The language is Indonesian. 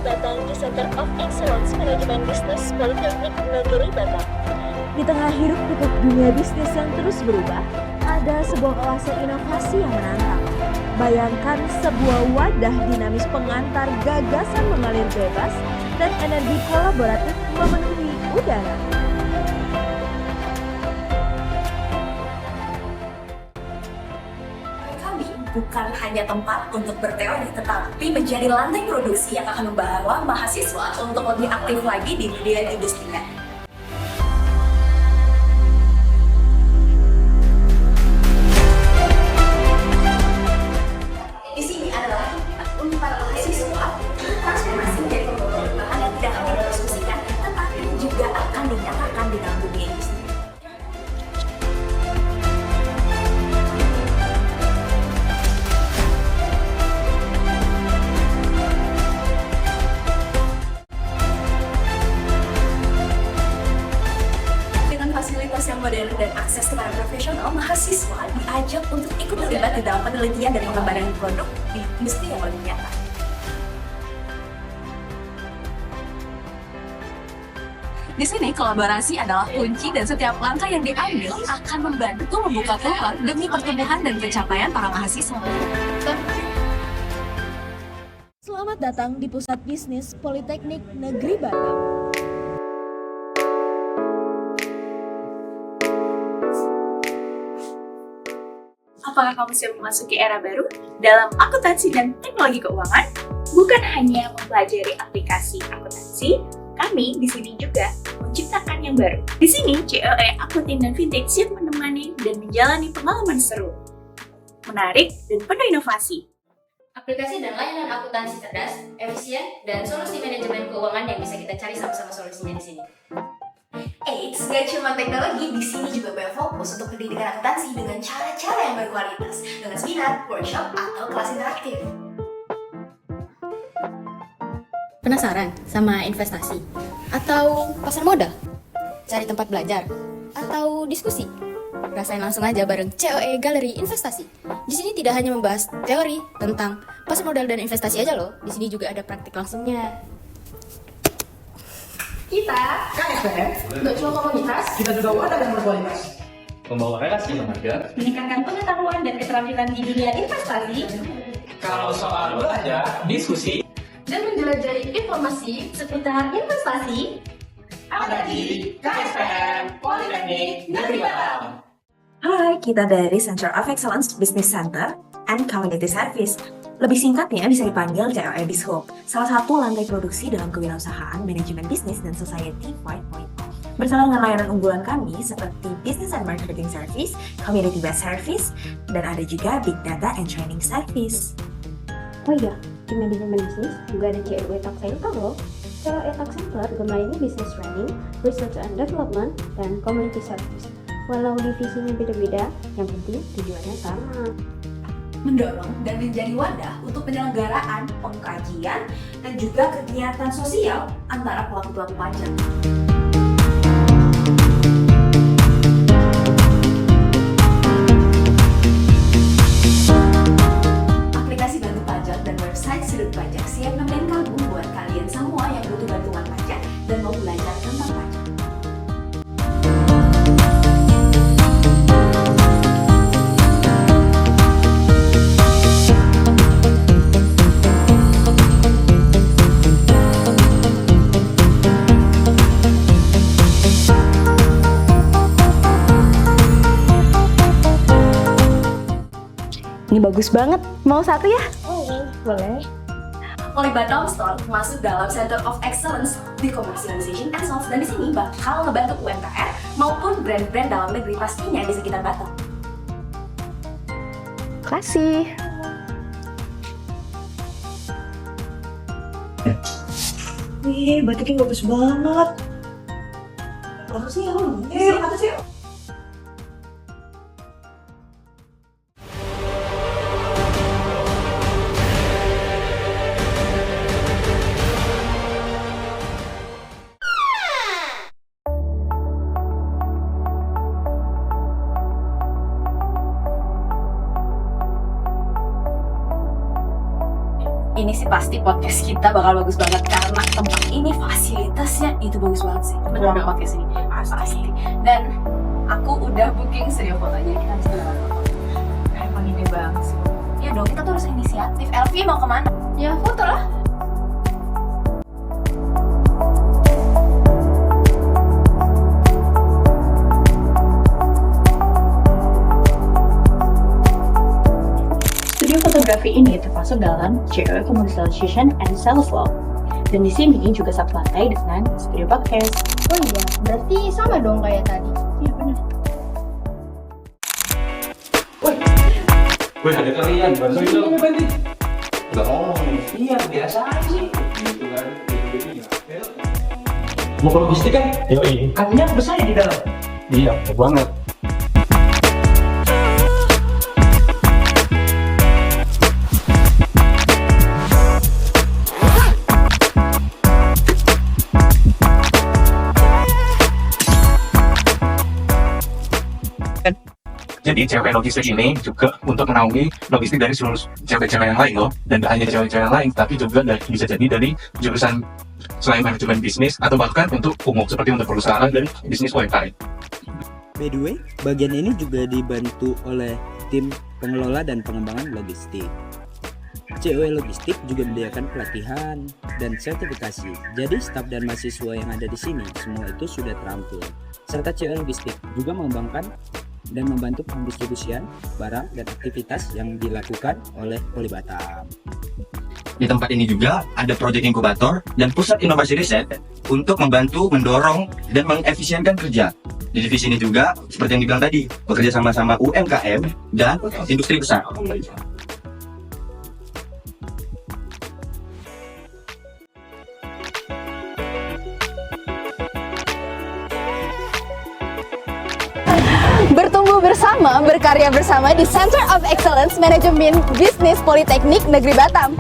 Selamat datang di Center of Excellence Manajemen Bisnis Politeknik Negeri Batam. Di tengah hiruk-pikuk dunia bisnis yang terus berubah, ada sebuah oase inovasi yang menantang. Bayangkan sebuah wadah dinamis pengantar gagasan mengalir bebas dan energi kolaboratif memenuhi udara. Kami bukan hanya tempat untuk berteori, tetapi menjadi lantai produksi yang akan membawa mahasiswa untuk lebih aktif lagi di dunia industrinya. Di sini adalah untuk para mahasiswa transformasi dari pembuatan bahan yang tidak hanya didiskusikan, tetapi juga akan dinyatakan di dalam dunia industri. Fasilitas yang modern dan akses kepada profesional, mahasiswa diajak untuk ikut terlibat di dalam penelitian dan pengembangan produk di industri yang lebih nyata. Di sini kolaborasi adalah kunci dan setiap langkah yang diambil akan membantu membuka peluang demi pertumbuhan dan pencapaian para mahasiswa. Selamat datang di Pusat Bisnis Politeknik Negeri Batam. Apakah kamu siap memasuki era baru dalam akuntansi dan teknologi keuangan? Bukan hanya mempelajari aplikasi akuntansi, kami di sini juga menciptakan yang baru. Di sini, COE Akunting dan Fintech siap menemani dan menjalani pengalaman seru, menarik, dan penuh inovasi. Aplikasi dan layanan akuntansi cerdas, efisien, dan solusi manajemen keuangan yang bisa kita cari sama-sama solusinya di sini. Eits, gak cuma teknologi, di sini juga berfokus untuk pendidikan akuntansi dengan cara-cara yang berkualitas, dengan seminar, workshop, atau kelas interaktif. Penasaran sama investasi? Atau pasar modal? Cari tempat belajar? Atau diskusi? Rasain langsung aja bareng COE Galeri Investasi. Di sini tidak hanya membahas teori tentang pasar modal dan investasi aja loh, di sini juga ada praktik langsungnya. Kita KSPM, nggak cuma komunitas, kita juga wadah yang berkualitas. Membawa relasi yang harga, Meningkatkan pengetahuan dan keterampilan di dunia investasi, kalau soal belajar, diskusi, Dan menjelajahi informasi seputar investasi, ada di KSPM Politeknik Negeri Batam. Hai, kita dari Center of Excellence Business Center and Community Service. Lebih singkatnya bisa dipanggil COE Bishop, salah satu lantai produksi dalam kewirausahaan, manajemen bisnis, dan society 5.0. Bersama dengan layanan unggulan kami seperti Business and Marketing Service, Community Based Service, dan ada juga Big Data and Training Service. Oh iya, di manajemen bisnis juga ada COE Talk Center loh. COE Talk Center melayani business training, research and development, dan community service. Walau divisinya beda-beda, yang penting tujuannya sama. Mendorong dan menjadi wadah untuk penyelenggaraan, pengkajian, dan juga kegiatan sosial antara pelaku-pelaku pajak. Aplikasi bantu pajak dan website sudut pajak siap nemenin kamu buat kalian semua yang butuh bantuan pajak dan mau belajar tentang pajak. Ini bagus banget, mau satu ya? Boleh. Oleh Batam Store masuk dalam Center of Excellence di Commercialization and Sales, dan di sini bakal ngebantu UMKM maupun brand-brand dalam negeri pastinya di sekitar Batam. Kasih. Wih, batiknya bagus banget. Bagus sih, bagus sih. ini sih pasti podcast kita bakal bagus banget karena tempat ini fasilitasnya itu bagus banget sih. Ruang podcast ini pasti. Dan aku udah booking studio fotonya, kita bisa dapat foto. Emang ini banget sih. Ya dong, kita tuh harus inisiatif. Elvi mau kemana? Ya foto lah. Studio fotografi ini termasuk dalam COE Commercialization and Sales Law. Dan di sini juga satu lantai dengan studio podcast. Oh iya, berarti sama dong kayak tadi. Iya benar. Wih, ada kalian, bantuin dong. Enggak ngomong nih. Iya, biasa aja sih. Gitu kan. Mau ke logistik kan? Yoi. Katanya besar ya di dalam. Iya, banget. Jadi cewek logistik ini juga untuk menaungi logistik dari seluruh cewek-cewek yang lain loh. Dan gak hanya cewek-cewek yang lain, tapi juga bisa jadi dari jurusan selain manajemen bisnis atau bahkan untuk umum seperti untuk perusahaan dan bisnis UMKM. By the way, bagian ini juga dibantu oleh tim pengelola dan pengembangan logistik. COE Logistik juga menyediakan pelatihan dan sertifikasi. Jadi staf dan mahasiswa yang ada di sini semua itu sudah terampil. Serta COE Logistik juga mengembangkan dan membantu pendistribusian barang dan aktivitas yang dilakukan oleh Poli Batam. Di tempat ini juga ada proyek inkubator dan pusat inovasi riset untuk membantu mendorong dan mengefisienkan kerja. Di divisi ini juga, seperti yang dibilang tadi, bekerja sama-sama UMKM dan industri besar. Bertumbuh bersama, berkarya bersama di Center of Excellence Manajemen Bisnis Politeknik Negeri Batam.